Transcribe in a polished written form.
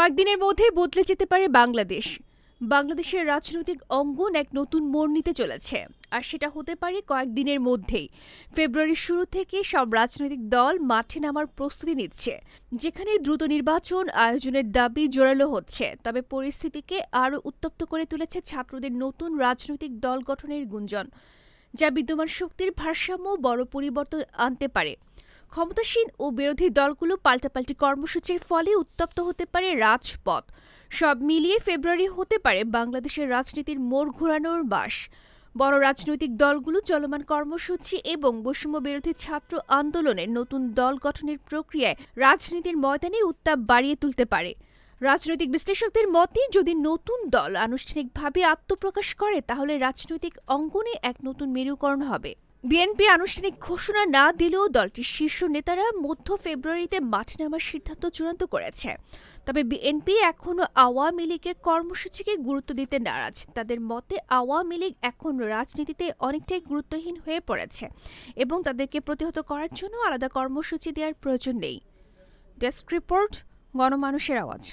কয়েকদিনের মধ্যে বদলে যেতে পারে বাংলাদেশ। বাংলাদেশের রাজনৈতিক অঙ্গন এক নতুন মোড় নিতে চলেছে, আর সেটা হতে পারে কয়েকদিনের মধ্যেই। ফেব্রুয়ারির শুরু থেকে সব রাজনৈতিক দল মাঠে নামার প্রস্তুতি নিচ্ছে, যেখানে দ্রুত নির্বাচন আয়োজনের দাবি জোরালো হচ্ছে। তবে পরিস্থিতিকে আরও উত্তপ্ত করে তুলেছে ছাত্রদের নতুন রাজনৈতিক দল গঠনের গুঞ্জন, যা বিদ্যমান শক্তির ভারসাম্য বড় পরিবর্তন আনতে পারে। ক্ষমতাসীন ও বিরোধী দলগুলো পাল্টাপাল্টি কর্মসূচির ফলে উত্তপ্ত হতে পারে রাজপথ। সব মিলিয়ে ফেব্রুয়ারি হতে পারে বাংলাদেশের রাজনীতির মোড় ঘোরানোর মাস। বড় রাজনৈতিক দলগুলো চলমান কর্মসূচি এবং বৈষম্য বিরোধী ছাত্র আন্দোলনের নতুন দল গঠনের প্রক্রিয়ায় রাজনীতির ময়দানে উত্তাপ বাড়িয়ে তুলতে পারে। রাজনৈতিক বিশ্লেষকদের মতে, যদি নতুন দল আনুষ্ঠানিকভাবে আত্মপ্রকাশ করে, তাহলে রাজনৈতিক অঙ্গনে এক নতুন মেরুকরণ হবে। বিএনপি আনুষ্ঠানিক ঘোষণা না দিলেও দলটির শীর্ষ নেতারা মধ্য ফেব্রুয়ারিতে মাঠে নামার সিদ্ধান্ত চূড়ান্ত করেছে। তবে বিএনপি এখনও আওয়ামী লীগের কর্মসূচিকে গুরুত্ব দিতে নারাজ। তাদের মতে, আওয়ামী লীগ এখন রাজনীতিতে অনেকটাই গুরুত্বহীন হয়ে পড়েছে এবং তাদেরকে প্রতিহত করার জন্য আলাদা কর্মসূচি দেওয়ার প্রয়োজন নেই। ডেস্ক রিপোর্ট, গণমানুষের আওয়াজ।